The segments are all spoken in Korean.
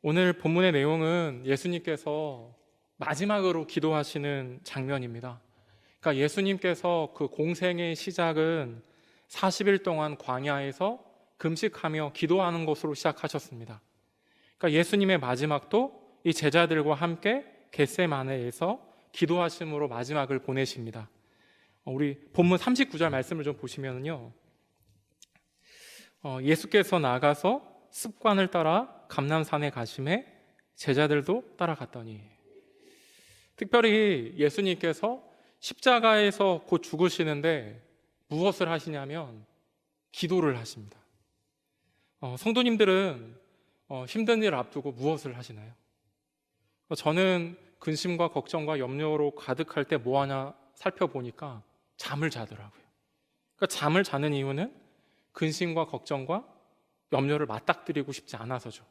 오늘 본문의 내용은 예수님께서 마지막으로 기도하시는 장면입니다. 그러니까 예수님께서 그 공생의 시작은 40일 동안 광야에서 금식하며 기도하는 것으로 시작하셨습니다. 그러니까 예수님의 마지막도 이 제자들과 함께 겟세마네에서 기도하심으로 마지막을 보내십니다. 우리 본문 39절 말씀을 좀 보시면요, 예수께서 나가서 습관을 따라 감람산에 가심에 제자들도 따라갔더니, 특별히 예수님께서 십자가에서 곧 죽으시는데 무엇을 하시냐면 기도를 하십니다. 성도님들은 힘든 일 앞두고 무엇을 하시나요? 저는 근심과 걱정과 염려로 가득할 때 뭐 하나 살펴보니까 잠을 자더라고요. 그러니까 잠을 자는 이유는 근심과 걱정과 염려를 맞닥뜨리고 싶지 않아서죠.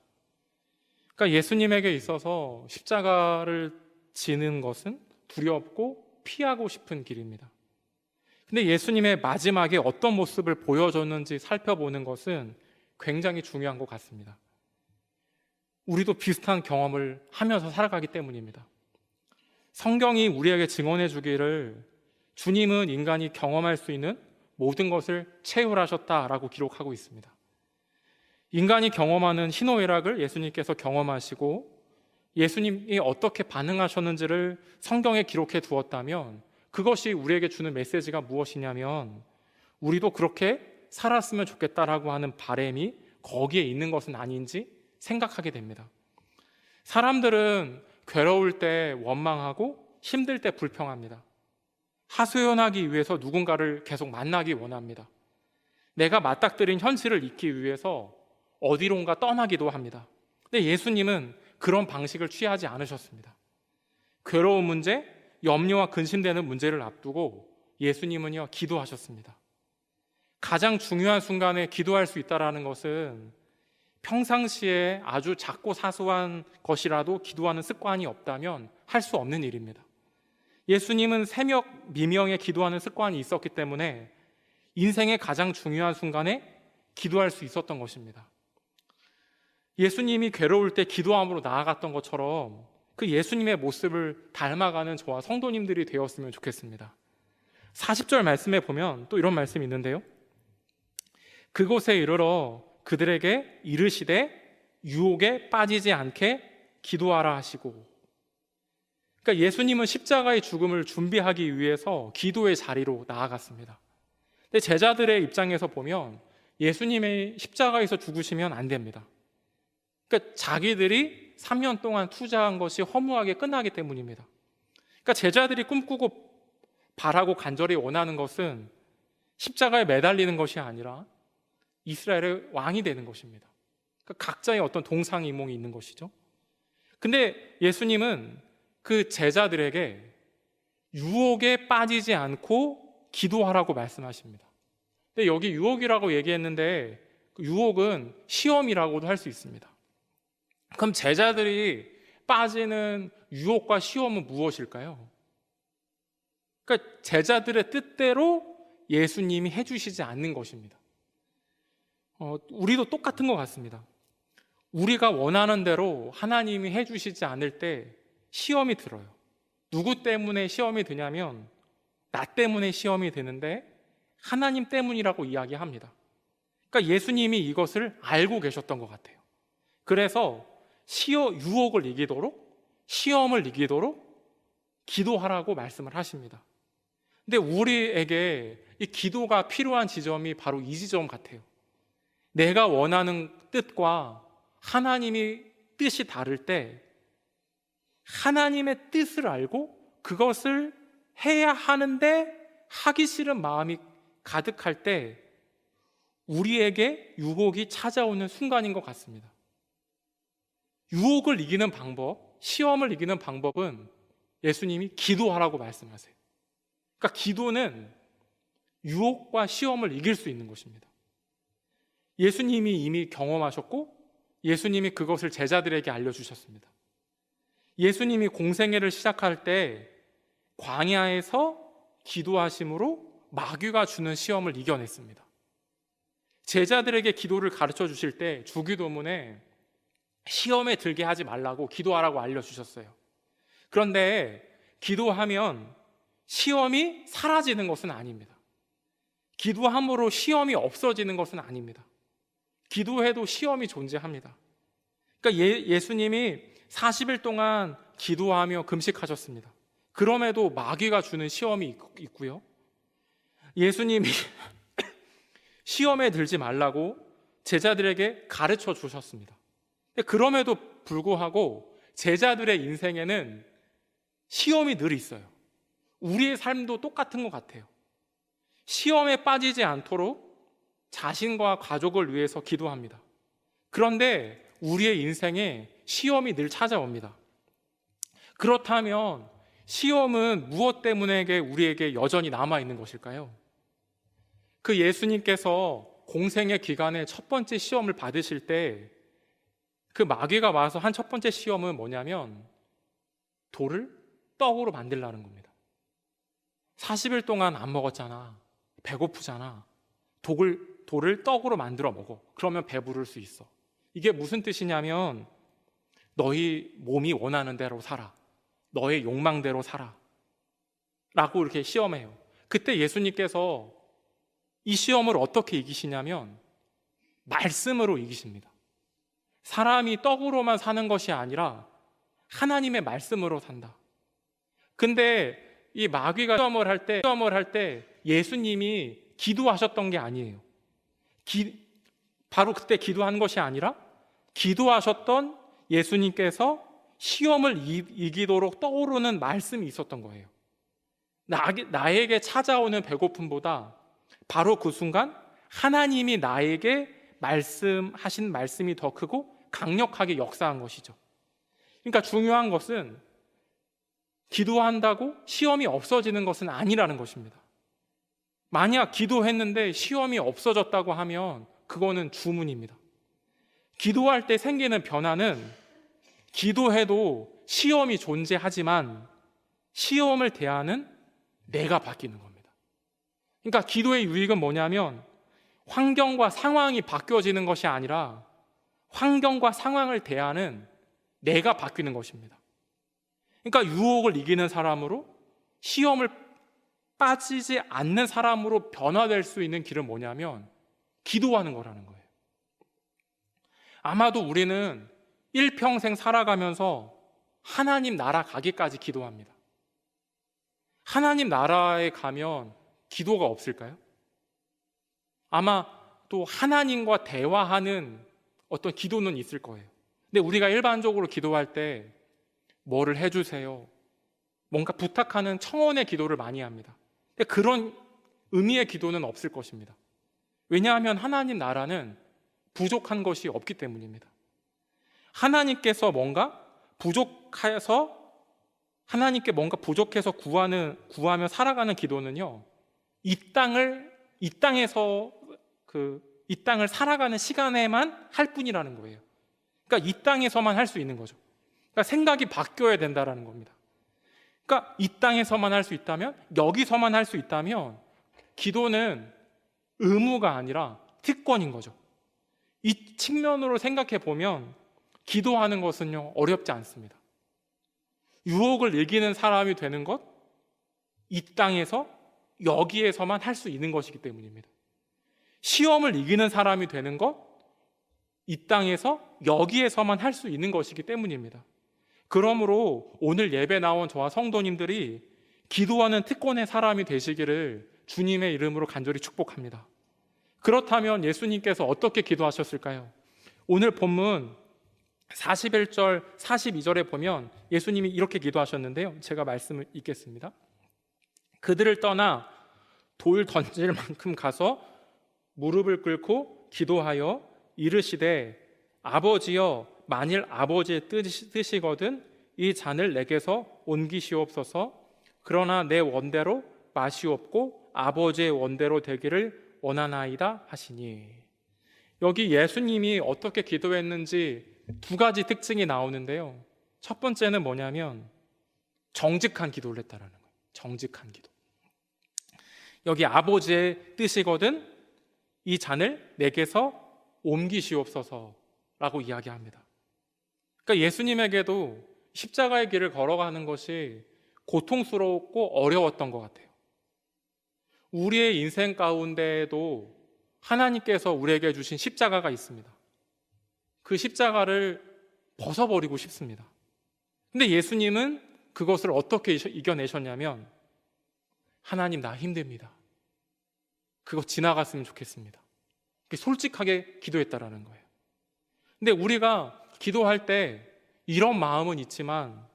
그러니까 예수님에게 있어서 십자가를 지는 것은 두렵고 피하고 싶은 길입니다. 근데 예수님의 마지막에 어떤 모습을 보여줬는지 살펴보는 것은 굉장히 중요한 것 같습니다. 우리도 비슷한 경험을 하면서 살아가기 때문입니다. 성경이 우리에게 증언해 주기를 주님은 인간이 경험할 수 있는 모든 것을 체휼하셨다라고 기록하고 있습니다. 인간이 경험하는 희노애락을 예수님께서 경험하시고 예수님이 어떻게 반응하셨는지를 성경에 기록해 두었다면 그것이 우리에게 주는 메시지가 무엇이냐면 우리도 그렇게 살았으면 좋겠다라고 하는 바람이 거기에 있는 것은 아닌지 생각하게 됩니다. 사람들은 괴로울 때 원망하고 힘들 때 불평합니다. 하소연하기 위해서 누군가를 계속 만나기 원합니다. 내가 맞닥뜨린 현실을 잊기 위해서 어디론가 떠나기도 합니다. 근데 예수님은 그런 방식을 취하지 않으셨습니다. 괴로운 문제, 염려와 근심되는 문제를 앞두고 예수님은요, 기도하셨습니다. 가장 중요한 순간에 기도할 수 있다는 것은 평상시에 아주 작고 사소한 것이라도 기도하는 습관이 없다면 할 수 없는 일입니다. 예수님은 새벽 미명에 기도하는 습관이 있었기 때문에 인생의 가장 중요한 순간에 기도할 수 있었던 것입니다. 예수님이 괴로울 때 기도함으로 나아갔던 것처럼 그 예수님의 모습을 닮아가는 저와 성도님들이 되었으면 좋겠습니다. 40절 말씀에 보면 또 이런 말씀이 있는데요, 그곳에 이르러 그들에게 이르시되 유혹에 빠지지 않게 기도하라 하시고, 그러니까 예수님은 십자가의 죽음을 준비하기 위해서 기도의 자리로 나아갔습니다. 근데 제자들의 입장에서 보면 예수님의 십자가에서 죽으시면 안 됩니다. 그러니까 자기들이 3년 동안 투자한 것이 허무하게 끝나기 때문입니다. 그러니까 제자들이 꿈꾸고 바라고 간절히 원하는 것은 십자가에 매달리는 것이 아니라 이스라엘의 왕이 되는 것입니다. 그러니까 각자의 어떤 동상이몽이 있는 것이죠. 근데 예수님은 그 제자들에게 유혹에 빠지지 않고 기도하라고 말씀하십니다. 근데 여기 유혹이라고 얘기했는데 그 유혹은 시험이라고도 할 수 있습니다. 그럼 제자들이 빠지는 유혹과 시험은 무엇일까요? 그러니까 제자들의 뜻대로 예수님이 해주시지 않는 것입니다. 우리도 똑같은 것 같습니다. 우리가 원하는 대로 하나님이 해주시지 않을 때 시험이 들어요. 누구 때문에 시험이 드냐면 나 때문에 시험이 드는데 하나님 때문이라고 이야기합니다. 그러니까 예수님이 이것을 알고 계셨던 것 같아요. 그래서 유혹을 이기도록, 시험을 이기도록 기도하라고 말씀을 하십니다. 근데 우리에게 이 기도가 필요한 지점이 바로 이 지점 같아요. 내가 원하는 뜻과 하나님이 뜻이 다를 때 하나님의 뜻을 알고 그것을 해야 하는데 하기 싫은 마음이 가득할 때 우리에게 유혹이 찾아오는 순간인 것 같습니다. 유혹을 이기는 방법, 시험을 이기는 방법은 예수님이 기도하라고 말씀하세요. 그러니까 기도는 유혹과 시험을 이길 수 있는 것입니다. 예수님이 이미 경험하셨고 예수님이 그것을 제자들에게 알려주셨습니다. 예수님이 공생애를 시작할 때 광야에서 기도하심으로 마귀가 주는 시험을 이겨냈습니다. 제자들에게 기도를 가르쳐 주실 때 주기도문에 시험에 들게 하지 말라고 기도하라고 알려주셨어요. 그런데 기도하면 시험이 사라지는 것은 아닙니다. 기도함으로 시험이 없어지는 것은 아닙니다. 기도해도 시험이 존재합니다. 그러니까 예수님이 40일 동안 기도하며 금식하셨습니다. 그럼에도 마귀가 주는 시험이 있고요. 예수님이 시험에 들지 말라고 제자들에게 가르쳐 주셨습니다. 그럼에도 불구하고 제자들의 인생에는 시험이 늘 있어요. 우리의 삶도 똑같은 것 같아요. 시험에 빠지지 않도록 자신과 가족을 위해서 기도합니다. 그런데 우리의 인생에 시험이 늘 찾아옵니다. 그렇다면 시험은 무엇 때문에 우리에게 여전히 남아있는 것일까요? 그 예수님께서 공생의 기간에 첫 번째 시험을 받으실 때 그 마귀가 와서 한 첫 번째 시험은 뭐냐면 돌을 떡으로 만들라는 겁니다. 40일 동안 안 먹었잖아. 배고프잖아. 돌을 떡으로 만들어 먹어. 그러면 배부를 수 있어. 이게 무슨 뜻이냐면 너희 몸이 원하는 대로 살아. 너의 욕망대로 살아. 라고 이렇게 시험해요. 그때 예수님께서 이 시험을 어떻게 이기시냐면 말씀으로 이기십니다. 사람이 떡으로만 사는 것이 아니라 하나님의 말씀으로 산다. 근데 이 마귀가 시험을 할 때 예수님이 기도하셨던 게 아니에요. 바로 그때 기도한 것이 아니라 기도하셨던 예수님께서 시험을 이기도록 떠오르는 말씀이 있었던 거예요. 나에게 찾아오는 배고픔보다 바로 그 순간 하나님이 나에게 말씀하신 말씀이 더 크고 강력하게 역사한 것이죠. 그러니까 중요한 것은 기도한다고 시험이 없어지는 것은 아니라는 것입니다. 만약 기도했는데 시험이 없어졌다고 하면 그거는 주문입니다. 기도할 때 생기는 변화는 기도해도 시험이 존재하지만 시험을 대하는 내가 바뀌는 겁니다. 그러니까 기도의 유익은 뭐냐면 환경과 상황이 바뀌어지는 것이 아니라 환경과 상황을 대하는 내가 바뀌는 것입니다. 그러니까 유혹을 이기는 사람으로 시험을 빠지지 않는 사람으로 변화될 수 있는 길은 뭐냐면 기도하는 거라는 거예요. 아마도 우리는 일평생 살아가면서 하나님 나라 가기까지 기도합니다. 하나님 나라에 가면 기도가 없을까요? 아마 또 하나님과 대화하는 어떤 기도는 있을 거예요. 근데 우리가 일반적으로 기도할 때 뭐를 해주세요, 뭔가 부탁하는 청원의 기도를 많이 합니다. 근데 그런 의미의 기도는 없을 것입니다. 왜냐하면 하나님 나라는 부족한 것이 없기 때문입니다. 하나님께서 뭔가 부족해서 구하며 살아가는 기도는요, 이 땅을 살아가는 시간에만 할 뿐이라는 거예요. 그러니까 이 땅에서만 할 수 있는 거죠. 그러니까 생각이 바뀌어야 된다라는 겁니다. 그러니까 이 땅에서만 할 수 있다면, 여기서만 할 수 있다면 기도는 의무가 아니라 특권인 거죠. 이 측면으로 생각해 보면 기도하는 것은요, 어렵지 않습니다. 유혹을 이기는 사람이 되는 것, 이 땅에서 여기에서만 할 수 있는 것이기 때문입니다. 시험을 이기는 사람이 되는 것, 이 땅에서 여기에서만 할 수 있는 것이기 때문입니다. 그러므로 오늘 예배 나온 저와 성도님들이 기도하는 특권의 사람이 되시기를 주님의 이름으로 간절히 축복합니다. 그렇다면 예수님께서 어떻게 기도하셨을까요? 오늘 본문 41절, 42절에 보면 예수님이 이렇게 기도하셨는데요, 제가 말씀을 읽겠습니다. 그들을 떠나 돌 던질 만큼 가서 무릎을 꿇고 기도하여 이르시되, 아버지여, 만일 아버지의 뜻이거든 이 잔을 내게서 옮기시옵소서. 그러나 내 원대로 마시옵고 아버지의 원대로 되기를 원하나이다 하시니. 여기 예수님이 어떻게 기도했는지 두 가지 특징이 나오는데요, 첫 번째는 뭐냐면 정직한 기도를 했다라는 거예요. 정직한 기도. 여기 아버지의 뜻이거든 이 잔을 내게서 옮기시옵소서라고 이야기합니다. 그러니까 예수님에게도 십자가의 길을 걸어가는 것이 고통스럽고 어려웠던 것 같아요. 우리의 인생 가운데에도 하나님께서 우리에게 주신 십자가가 있습니다. 그 십자가를 벗어버리고 싶습니다. 근데 예수님은 그것을 어떻게 이겨내셨냐면, 하나님, 나 힘듭니다. 그거 지나갔으면 좋겠습니다. 솔직하게 기도했다라는 거예요. 근데 우리가 기도할 때 이런 마음은 있지만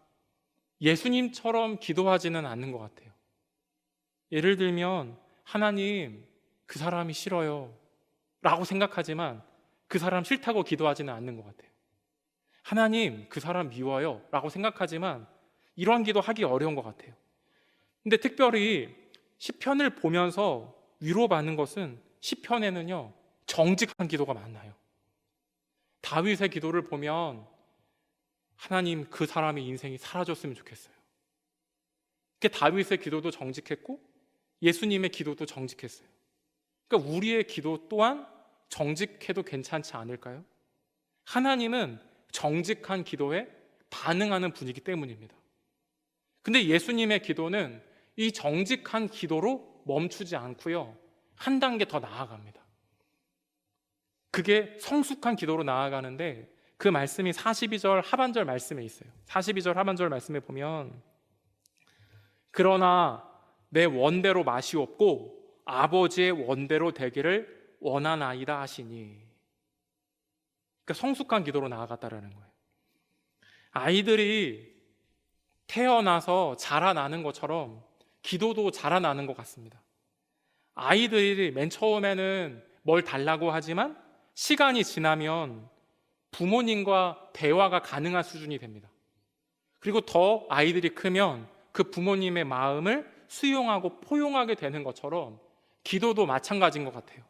예수님처럼 기도하지는 않는 것 같아요. 예를 들면, 하나님, 그 사람이 싫어요 라고 생각하지만 그 사람 싫다고 기도하지는 않는 것 같아요. 하나님, 그 사람 미워요 라고 생각하지만 이런 기도 하기 어려운 것 같아요. 근데 특별히 시편을 보면서 위로받는 것은, 시편에는요 정직한 기도가 많아요. 다윗의 기도를 보면, 하나님, 그 사람의 인생이 사라졌으면 좋겠어요. 다윗의 기도도 정직했고 예수님의 기도도 정직했어요. 그러니까 우리의 기도 또한 정직해도 괜찮지 않을까요? 하나님은 정직한 기도에 반응하는 분이기 때문입니다. 근데 예수님의 기도는 이 정직한 기도로 멈추지 않고요, 한 단계 더 나아갑니다. 그게 성숙한 기도로 나아가는데, 그 말씀이 42절 하반절 말씀에 있어요. 42절 하반절 말씀에 보면, 그러나 내 원대로 마시옵고 아버지의 원대로 되기를 원하나이다 하시니. 그러니까 성숙한 기도로 나아갔다라는 거예요. 아이들이 태어나서 자라나는 것처럼 기도도 자라나는 것 같습니다. 아이들이 맨 처음에는 뭘 달라고 하지만 시간이 지나면 부모님과 대화가 가능한 수준이 됩니다. 그리고 더 아이들이 크면 그 부모님의 마음을 수용하고 포용하게 되는 것처럼 기도도 마찬가지인 것 같아요.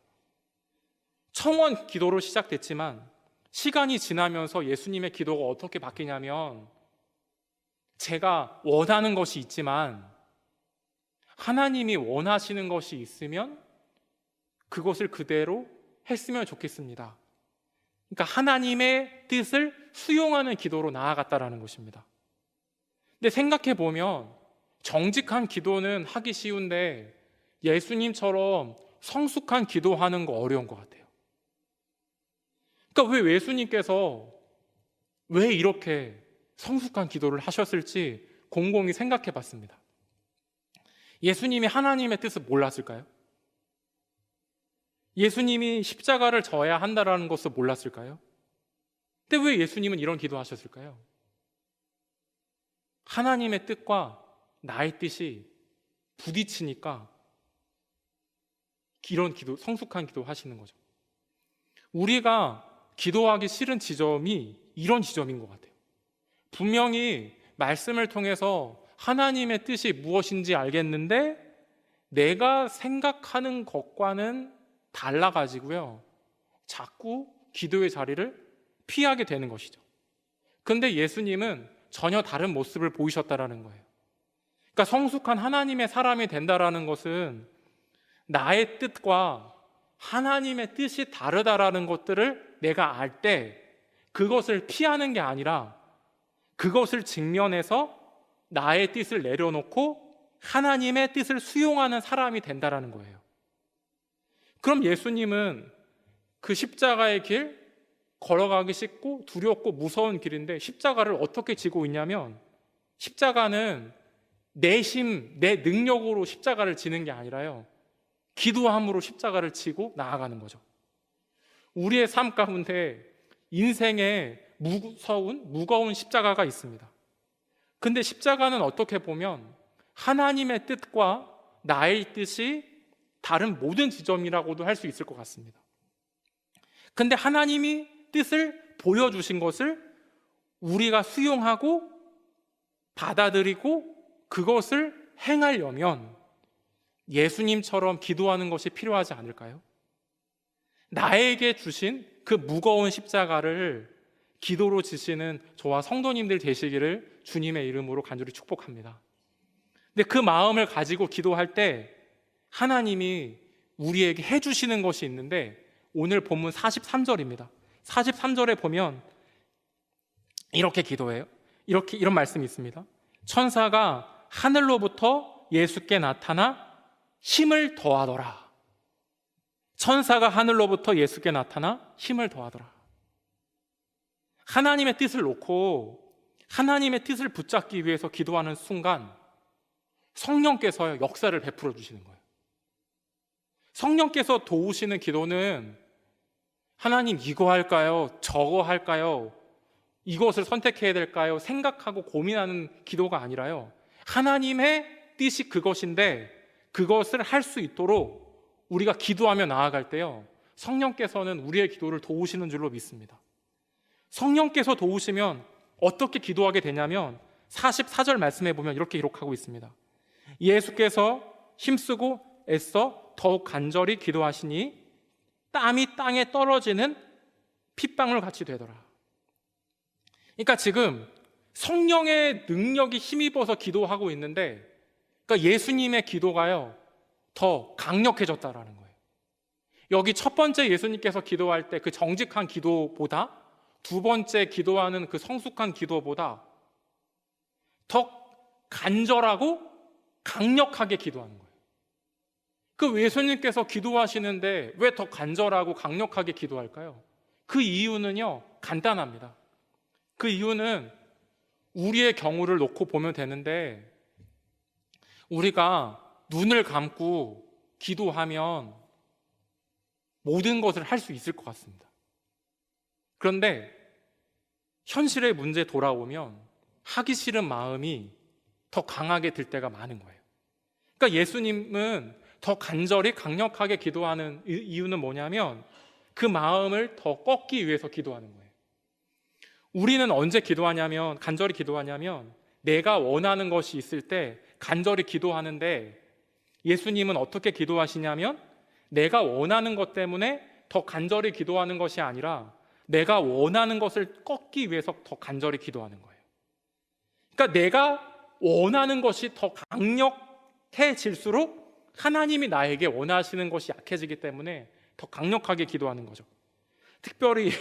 청원 기도로 시작됐지만 시간이 지나면서 예수님의 기도가 어떻게 바뀌냐면, 제가 원하는 것이 있지만 하나님이 원하시는 것이 있으면 그것을 그대로 했으면 좋겠습니다. 그러니까 하나님의 뜻을 수용하는 기도로 나아갔다라는 것입니다. 근데 생각해 보면 정직한 기도는 하기 쉬운데 예수님처럼 성숙한 기도하는 거 어려운 것 같아요. 그러니까 왜 예수님께서 왜 이렇게 성숙한 기도를 하셨을지 곰곰이 생각해 봤습니다. 예수님이 하나님의 뜻을 몰랐을까요? 예수님이 십자가를 져야 한다라는 것을 몰랐을까요? 근데 왜 예수님은 이런 기도하셨을까요? 하나님의 뜻과 나의 뜻이 부딪히니까 이런 기도, 성숙한 기도 하시는 거죠. 우리가 기도하기 싫은 지점이 이런 지점인 것 같아요. 분명히 말씀을 통해서 하나님의 뜻이 무엇인지 알겠는데 내가 생각하는 것과는 달라가지고요, 자꾸 기도의 자리를 피하게 되는 것이죠. 그런데 예수님은 전혀 다른 모습을 보이셨다라는 거예요. 그러니까 성숙한 하나님의 사람이 된다라는 것은 나의 뜻과 하나님의 뜻이 다르다라는 것들을 내가 알 때 그것을 피하는 게 아니라 그것을 직면해서 나의 뜻을 내려놓고 하나님의 뜻을 수용하는 사람이 된다라는 거예요. 그럼 예수님은 그 십자가의 길, 걸어가기 쉽고 두렵고 무서운 길인데 십자가를 어떻게 지고 있냐면, 십자가는 내 힘, 내 능력으로 십자가를 지는 게 아니라요, 기도함으로 십자가를 지고 나아가는 거죠. 우리의 삶 가운데 인생에 무거운 십자가가 있습니다. 근데 십자가는 어떻게 보면 하나님의 뜻과 나의 뜻이 다른 모든 지점이라고도 할 수 있을 것 같습니다. 근데 하나님이 뜻을 보여주신 것을 우리가 수용하고 받아들이고 그것을 행하려면 예수님처럼 기도하는 것이 필요하지 않을까요? 나에게 주신 그 무거운 십자가를 기도로 지시는 저와 성도님들 되시기를 주님의 이름으로 간절히 축복합니다. 근데 그 마음을 가지고 기도할 때 하나님이 우리에게 해주시는 것이 있는데, 오늘 본문 43절입니다. 43절에 보면 이렇게 기도해요. 이런 말씀이 있습니다. 천사가 하늘로부터 예수께 나타나 힘을 더하더라. 천사가 하늘로부터 예수께 나타나 힘을 더하더라. 하나님의 뜻을 놓고 하나님의 뜻을 붙잡기 위해서 기도하는 순간 성령께서 역사를 베풀어 주시는 거예요. 성령께서 도우시는 기도는 하나님 이거 할까요? 저거 할까요? 이것을 선택해야 될까요? 생각하고 고민하는 기도가 아니라요, 하나님의 뜻이 그것인데 그것을 할 수 있도록 우리가 기도하며 나아갈 때요, 성령께서는 우리의 기도를 도우시는 줄로 믿습니다. 성령께서 도우시면 어떻게 기도하게 되냐면 44절 말씀해 보면 이렇게 기록하고 있습니다. 예수께서 힘쓰고 애써 더욱 간절히 기도하시니 땀이 땅에 떨어지는 핏방울 같이 되더라. 그러니까 지금 성령의 능력이 힘입어서 기도하고 있는데, 그러니까 예수님의 기도가요 더 강력해졌다라는 거예요. 여기 첫 번째 예수님께서 기도할 때 그 정직한 기도보다 두 번째 기도하는 그 성숙한 기도보다 더 간절하고 강력하게 기도하는 거예요. 그 예수님께서 기도하시는데 왜 더 간절하고 강력하게 기도할까요? 그 이유는요 간단합니다. 그 이유는 우리의 경우를 놓고 보면 되는데, 우리가 눈을 감고 기도하면 모든 것을 할 수 있을 것 같습니다. 그런데 현실의 문제 돌아오면 하기 싫은 마음이 더 강하게 들 때가 많은 거예요. 그러니까 예수님은 더 간절히 강력하게 기도하는 이유는 뭐냐면 그 마음을 더 꺾기 위해서 기도하는 거예요. 우리는 언제 기도하냐면, 간절히 기도하냐면 내가 원하는 것이 있을 때 간절히 기도하는데, 예수님은 어떻게 기도하시냐면 내가 원하는 것 때문에 더 간절히 기도하는 것이 아니라 내가 원하는 것을 꺾기 위해서 더 간절히 기도하는 거예요. 그러니까 내가 원하는 것이 더 강력해질수록 하나님이 나에게 원하시는 것이 약해지기 때문에 더 강력하게 기도하는 거죠. 특별히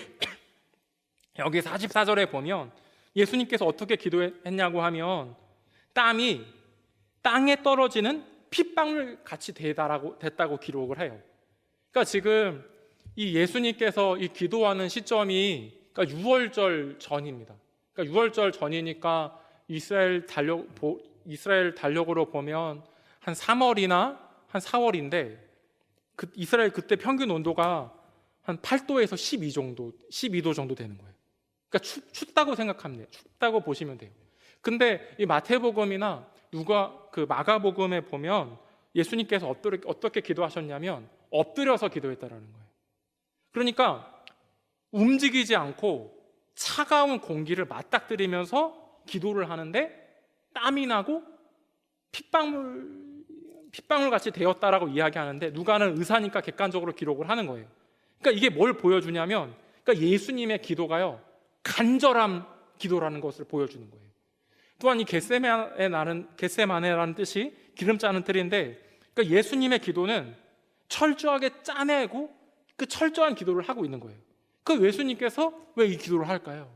여기 44절에 보면 예수님께서 어떻게 기도했냐고 하면 땀이 땅에 떨어지는 핏방울 같이 됐다고 기록을 해요. 그러니까 지금 이 예수님께서 이 기도하는 시점이 그러니까 유월절 전입니다. 그러니까 유월절 전이니까 이스라엘 달력으로 보면 한 3월이나 한 4월인데 이스라엘 그때 평균 온도가 한 8도에서 12도 정도 되는 거예요. 그러니까 춥다고 생각하면 돼요. 춥다고 보시면 돼요. 근데 이 마태복음이나 마가복음에 보면 예수님께서 어떻게 기도하셨냐면 엎드려서 기도했다라는 거예요. 그러니까 움직이지 않고 차가운 공기를 맞닥뜨리면서 기도를 하는데 땀이 나고 핏방울 같이 되었다라고 이야기하는데, 누가는 의사니까 객관적으로 기록을 하는 거예요. 그러니까 이게 뭘 보여주냐면, 그러니까 예수님의 기도가요 간절한 기도라는 것을 보여주는 거예요. 또한 이 겟세마네라는 뜻이 기름 짜는 틀인데, 그러니까 예수님의 기도는 철저하게 짜내고 그 철저한 기도를 하고 있는 거예요. 그 예수님께서 왜 이 기도를 할까요?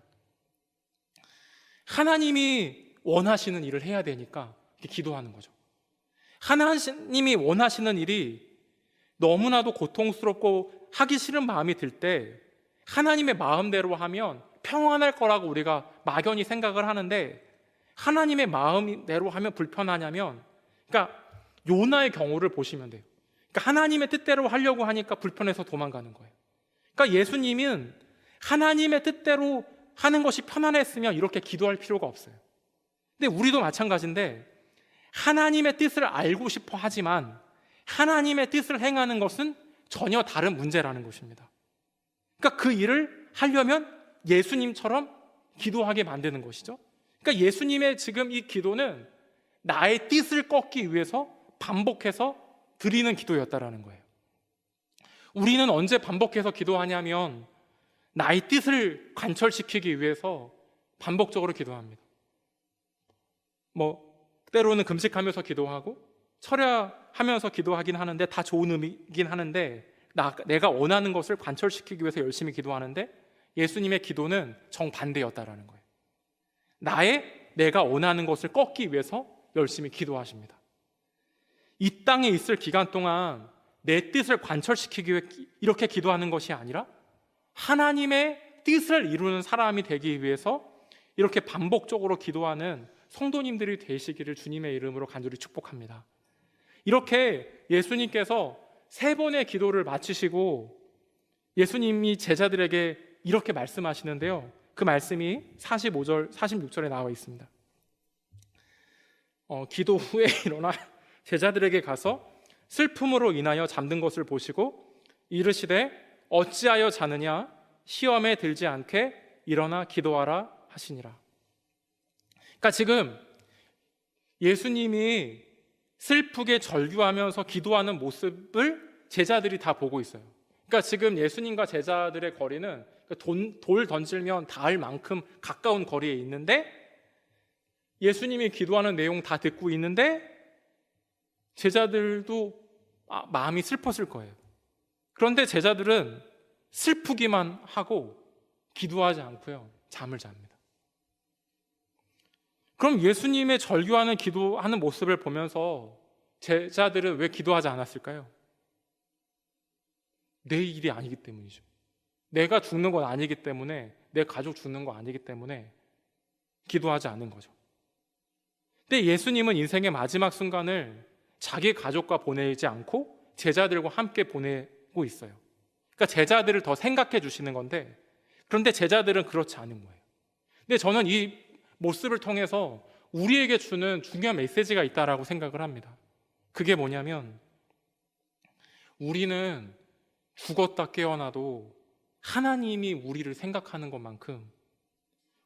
하나님이 원하시는 일을 해야 되니까 이렇게 기도하는 거죠. 하나님이 원하시는 일이 너무나도 고통스럽고 하기 싫은 마음이 들 때 하나님의 마음대로 하면 평안할 거라고 우리가 막연히 생각을 하는데, 하나님의 마음대로 하면 불편하냐면, 그러니까 요나의 경우를 보시면 돼요. 그러니까 하나님의 뜻대로 하려고 하니까 불편해서 도망가는 거예요. 그러니까 예수님은 하나님의 뜻대로 하는 것이 편안했으면 이렇게 기도할 필요가 없어요. 근데 우리도 마찬가지인데, 하나님의 뜻을 알고 싶어 하지만 하나님의 뜻을 행하는 것은 전혀 다른 문제라는 것입니다. 그러니까 그 일을 하려면 예수님처럼 기도하게 만드는 것이죠. 그러니까 예수님의 지금 이 기도는 나의 뜻을 꺾기 위해서 반복해서 드리는 기도였다라는 거예요. 우리는 언제 반복해서 기도하냐면 나의 뜻을 관철시키기 위해서 반복적으로 기도합니다. 때로는 금식하면서 기도하고 철야하면서 기도하긴 하는데, 다 좋은 의미이긴 하는데 내가 원하는 것을 관철시키기 위해서 열심히 기도하는데, 예수님의 기도는 정반대였다라는 거예요. 내가 원하는 것을 꺾기 위해서 열심히 기도하십니다. 이 땅에 있을 기간 동안 내 뜻을 관철시키기 위해 이렇게 기도하는 것이 아니라 하나님의 뜻을 이루는 사람이 되기 위해서 이렇게 반복적으로 기도하는 성도님들이 되시기를 주님의 이름으로 간절히 축복합니다. 이렇게 예수님께서 3번의 기도를 마치시고 예수님이 제자들에게 이렇게 말씀하시는데요, 그 말씀이 45절, 46절에 나와 있습니다. 기도 후에 일어나 제자들에게 가서 슬픔으로 인하여 잠든 것을 보시고 이르시되 어찌하여 자느냐, 시험에 들지 않게 일어나 기도하라 하시니라. 그러니까 지금 예수님이 슬프게 절규하면서 기도하는 모습을 제자들이 다 보고 있어요. 그러니까 지금 예수님과 제자들의 거리는 돌 던질면 닿을 만큼 가까운 거리에 있는데 예수님이 기도하는 내용 다 듣고 있는데 제자들도 마음이 슬펐을 거예요. 그런데 제자들은 슬프기만 하고 기도하지 않고요, 잠을 잡니다. 그럼 예수님의 절규하는 기도하는 모습을 보면서 제자들은 왜 기도하지 않았을까요? 내 일이 아니기 때문이죠. 내가 죽는 건 아니기 때문에, 내 가족 죽는 거 아니기 때문에 기도하지 않은 거죠. 근데 예수님은 인생의 마지막 순간을 자기 가족과 보내지 않고 제자들과 함께 보내고 있어요. 그러니까 제자들을 더 생각해 주시는 건데, 그런데 제자들은 그렇지 않은 거예요. 근데 저는 이 모습을 통해서 우리에게 주는 중요한 메시지가 있다라고 생각을 합니다. 그게 뭐냐면, 우리는 죽었다 깨어나도 하나님이 우리를 생각하는 것만큼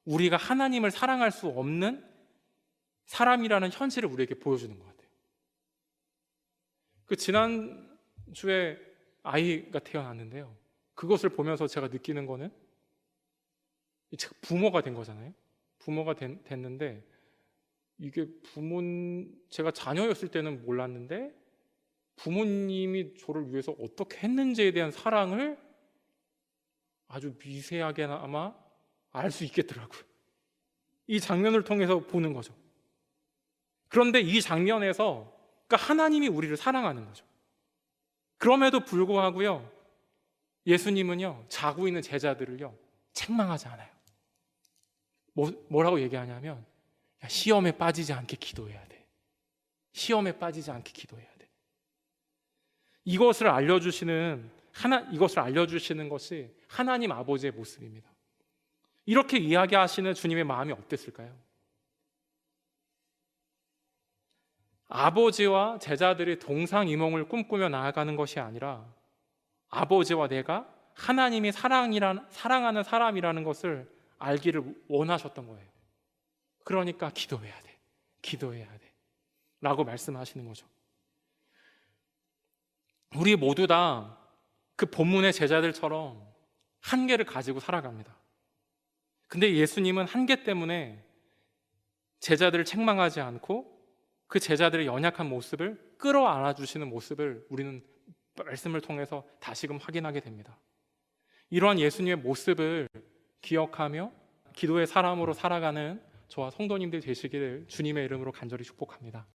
우리가 하나님을 사랑할 수 없는 사람이라는 현실을 우리에게 보여주는 것 같아요. 지난주에 아이가 태어났는데요, 그것을 보면서 제가 느끼는 거는, 제가 부모가 된 거잖아요. 부모가 됐는데 이게 제가 자녀였을 때는 몰랐는데 부모님이 저를 위해서 어떻게 했는지에 대한 사랑을 아주 미세하게나마 알 수 있겠더라고요. 이 장면을 통해서 보는 거죠. 그런데 이 장면에서 그러니까 하나님이 우리를 사랑하는 거죠. 그럼에도 불구하고요, 예수님은요, 자고 있는 제자들을요, 책망하지 않아요. 뭐라고 얘기하냐면, 야, 시험에 빠지지 않게 기도해야 돼. 시험에 빠지지 않게 기도해야 돼. 이것을 알려주시는 것이 하나님 아버지의 모습입니다. 이렇게 이야기하시는 주님의 마음이 어땠을까요? 아버지와 제자들이 동상이몽을 꿈꾸며 나아가는 것이 아니라 아버지와 내가 하나님이 사랑하는 사람이라는 것을 알기를 원하셨던 거예요. 그러니까 기도해야 돼 라고 말씀하시는 거죠. 우리 모두 다 그 본문의 제자들처럼 한계를 가지고 살아갑니다. 근데 예수님은 한계 때문에 제자들을 책망하지 않고 그 제자들의 연약한 모습을 끌어안아 주시는 모습을 우리는 말씀을 통해서 다시금 확인하게 됩니다. 이러한 예수님의 모습을 기억하며 기도의 사람으로 살아가는 저와 성도님들 되시기를 주님의 이름으로 간절히 축복합니다.